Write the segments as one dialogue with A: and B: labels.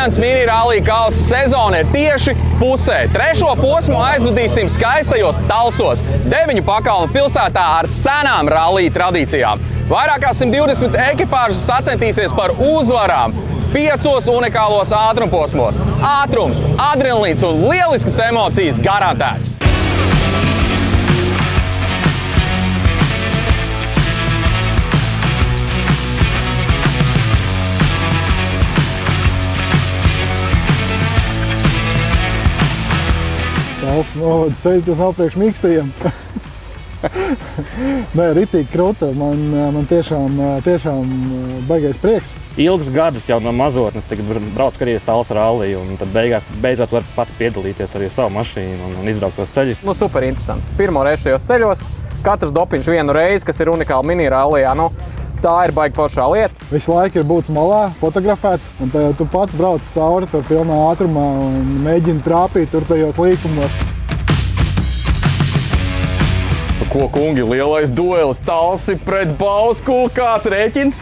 A: dominants mini rallija kausa sezona ir tieši pusē. Trešo posmu aizvadīsim skaistajos Talsos, 9 pakalnu pilsētā ar senām rallija tradīcijām. Vairāk kā 120 ekipāžu sacentīsies par uzvarām 5 unikālos ātrumposmos. Ātrums, adrenalīns un lieliskas emocijas garantētas.
B: Talsu novada ceļu, tas nav priekš mīkstajiem. Nē, ritīgi kruta, man tiešām baigais prieks.
C: Ilgus gadus jau no mazotnes brauc skatīties Talsu ralliju, un tad beidzot var pats piedalīties arī savu mašīnu un izbraukt tos ceļus.
A: Super interesanti. Pirmo reizi šajos ceļos, katrs dopiņš vienu reizi, kas ir unikāli mini rallijā. Tā ir baigi foršā lieta.
B: Visu laiku ir būts malā, fotografēts, un tu pats brauc cauri tur pilnā ātrumā un mēģini trāpīt tur tajos līkumos.
A: Ko, kungi, lielais duelis Talsi pret Bausku, kāds rēķins?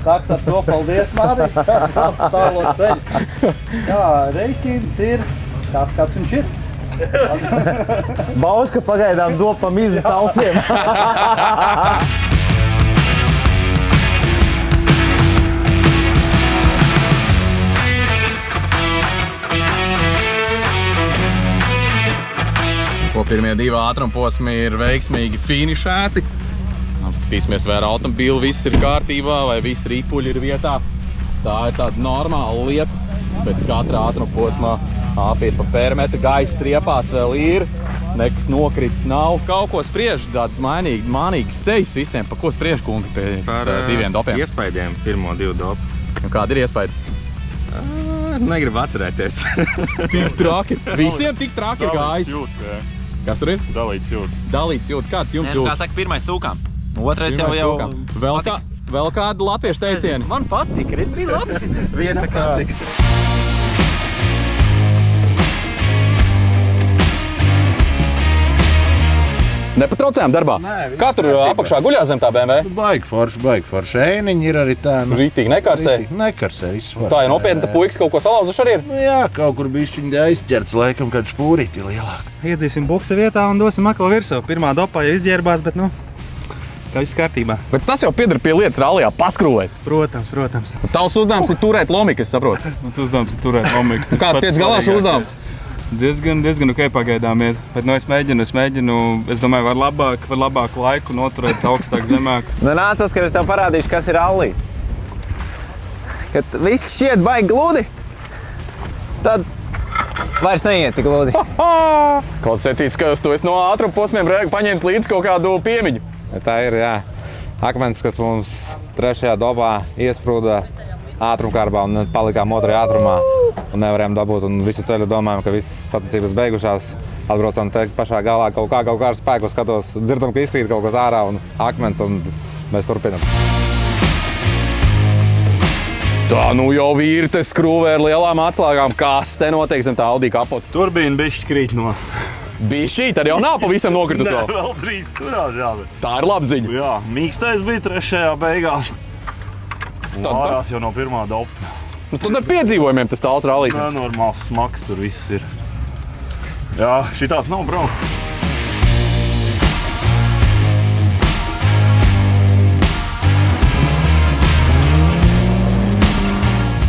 D: Sāks ar to, paldies, Mārī, tālo ceļu. Jā, rēķins ir tāds, kāds viņš ir.
E: Bauska pagaidām dod pa mizu Talsiem.
A: Pirmie 2 ātrumposmi ir veiksmīgi finišēti. Apskatīsimies, vai ar automobīlu viss ir kārtībā, vai visi ripuļi ir vietā. Tā ir tāda normāla lieta. Pēc katra ātrumposmā apiet pa perimetru, gaiss riepās vēl ir. Nekas nokritis nav. Kaut ko spriež, tāds mānīgs sejas visiem. Pa ko spriež, kungi, pēc 2 dopiem?
F: Par iespaidiem pirmo 2 dopu.
A: Kāda ir iespaida?
F: Negribu atcerēties.
A: Tik traki. Visiem tik traki ir gājis. Kas tur ir?
G: Dalīts jūtas.
A: Dalīts jūtas. Kāds jums jūtas?
F: Kā saka, pirmais sūkām. Otrais jau...
A: Vēl kāda latviešu teiciena?
D: Man patīk, bija labi.
F: Viena patīk.
A: Nepatraucējām darbā? Kā tur apakšā guļā zem tā BMW?
H: Baigi forši. Ēniņi ir arī tā.
A: Rītīgi nekarsē?
H: Nekarsē, viss var.
A: Tā ir nopietna, puikas kaut ko salauzuši arī ir?
H: Nu jā, kaut kur bišķiņi aizķerts, laikam, kad špūrīti lielāk.
G: Iedzīsim buksu vietā un dosim atkal virsū. Pirmā dopā jau izģērbās, bet tā viss kārtībā.
A: Bet tas jau pieder pie lietas rallijā paskrūvēt.
G: Protams.
A: Tavs uzdevums ir turēt lomiku, es saprotu.
G: Mans uzdevums ir turēt lomiku.
A: Kā tiec galā šo uzdevums?
G: Diezgan ok pagaidām iet, bet es mēģinu, es domāju, var labāk laiku noturēt augstāk, zemāk.
E: Nācās, ka es tev parādīšu, kas ir rallijs. Kad viss šķiet baigi gludi, tad vairs neiet tik gludi.
A: Klausies secīts, ka tu esi no ātrumposmiem paņēmis līdzi kaut kādu piemiņu.
I: Tā ir, jā. Akmens, kas mums 3. dobā iesprūda ātrumkārbā un palikām 2. ātrumā un nevarējām dabūt. Un visu ceļu domājam, ka visas sacensības beigušās. Atbraucam te pašā galā kaut kā ar spēku skatos, dzirdam, ka izkrīt kaut kas ārā un akmens un mēs turpinam.
A: Tā nu jau vīri te skrūvē ar lielām atslēgām. Kas te notiek zem tā Audi kapota?
G: Turbīna bišķi krīt no.
A: Bišķī, tad jau nav pavisam nokritus vēl.
G: Vēl 3 turās, jā, bet.
A: Tā ir laba ziņa.
G: Jā, mīkstais bija 3. beigās. Un ārās jau no 1. dopa.
A: Nu, tad ar piedzīvojumiem tas Talsu rallijs.
G: Normāls smags tur viss ir. Jā, šitāds nav braukt.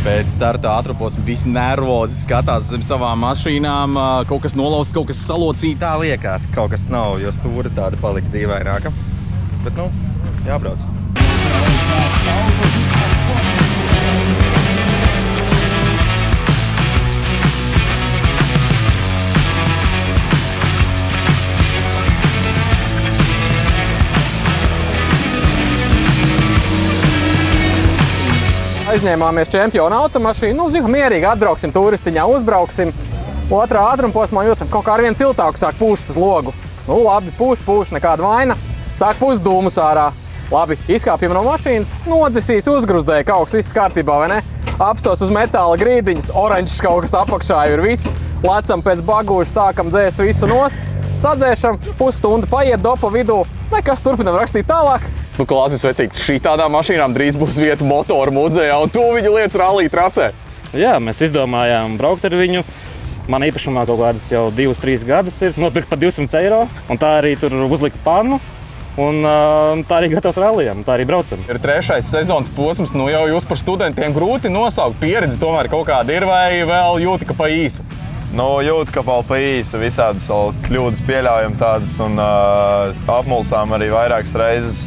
A: Pēc certā ātrumposma visi nervozi skatās zem savām mašīnām. Kaut kas nolauzts, kaut kas salocīts.
F: Tā liekas, kaut kas nav, jo stūra tāda palika dīvaināka. Bet, jābrauc.
A: Aizņēmāmies čempionu automašīnu, mierīgi atbrauksim turistiņā, uzbrauksim. 2. ātrumposmā jūtam, kaut kā ar vienu ciltāku sāk pūst uz logu. Labi, pūš, nekāda vaina. Sāk pūst dūmus ārā. Labi, izkāpjam no mašīnas, nodzisīs, uzgruzdēja, kaut kas viss kārtībā, vai ne? Apstos uz metāla grīdiņas, oranžs kaut kas apakšā ir viss. Lecam pēc bagūža, sākam dzēst visu nost. Sadzēšam, pusstunda paiet dopa vidū. Nekas, turpinam rakstīt tālāk. Nu, klāsis vecīgi, šī tādām mašīnām drīz būs vieta motoru muzejā un tu viņu lietas rallija trasē.
C: Jā, mēs izdomājām braukt ar viņu. Man īpašumā kaut kādas jau 2-3 gadus ir. Nopirkt par 200 eiro, un tā arī tur uzlika pannu. Un tā arī gatavs rallijam, tā arī braucam.
J: Ir 3. sezonas posms, nu jau jūs par studentiem grūti nosaukt. Pieredze tomēr kaut kāda ir vai vēl jūti, ka pa īsu?
E: Nu, jūt, ka vēl pa īsu visādas kļūdas pieļaujam tādas un apmulsām arī vairākas reizes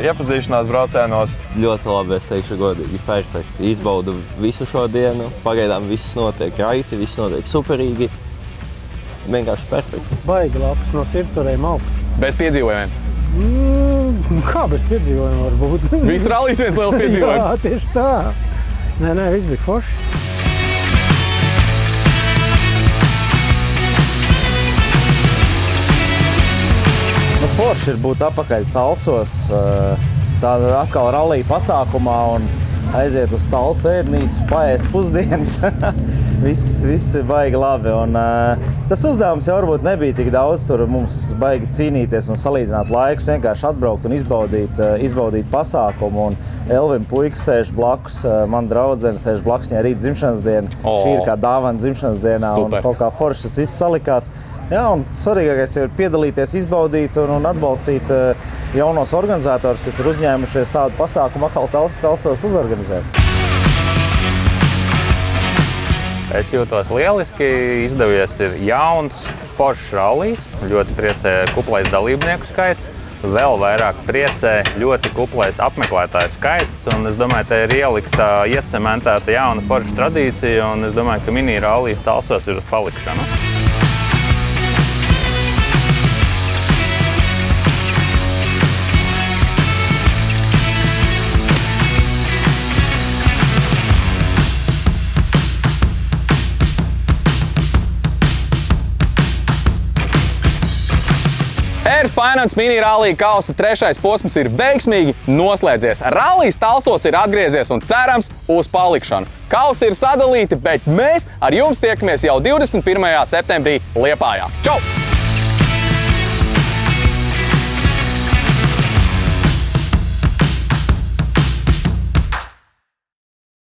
E: iepazīšanās braucienos.
K: Ļoti labi, es teikšu godīgi, perfekti. Izbaudu visu šo dienu, pagaidām viss notiek raiti, viss notiek superīgi. Vienkārši perfekti.
D: Baigi labs, no sirds varējām augt.
J: Bez piedzīvojumiem?
D: Kā bez piedzīvojumiem var būt?
J: Viss rallijs viens liels piedzīvojums.
D: Jā, tieši tā. Nē, viss bija forši.
L: Forši ir būt atpakaļ Talsos, tāda atkal rallija pasākumā un aiziet uz Talsu ēdnīcu, paēst pusdienas. Viss ir baigi labi. Un, tas uzdevums jau varbūt nebija tik daudz, tur mums baigi cīnīties un salīdzināt laikus, vienkārši atbraukt un izbaudīt pasākumu. Un Elvim puika sēž blakus, man draudzene sēž blakus, viņai rīt dzimšanas diena. Šī ir kā dāvana dzimšanas dienā.
J: Super.
L: Un kaut kā forši tas viss salikās. Jā, un svarīgākais ir piedalīties, izbaudīt un atbalstīt jaunos organizatorus, kas ir uzņēmušies tādu pasākumu atkal Talsos uzorganizēt.
E: Es jūtos lieliski, izdevies ir jauns, foršs rallijs, ļoti priecē kuplais dalībnieku skaits. Vēl vairāk priecē ļoti kuplais apmeklētāju skaits, un es domāju, te ir ielikta, iecementēta jauna forša tradīcija, un es domāju, ka mini rallijs Talsos ir uz palikšanu.
J: Painants mini rallija kausa 3. posms ir veiksmīgi noslēdzies. Rallijs Talsos ir atgriezies un cerams uz palikšanu. Kausi ir sadalīti, bet mēs ar jums tiekamies jau 21. septembrī Liepājā. Čau!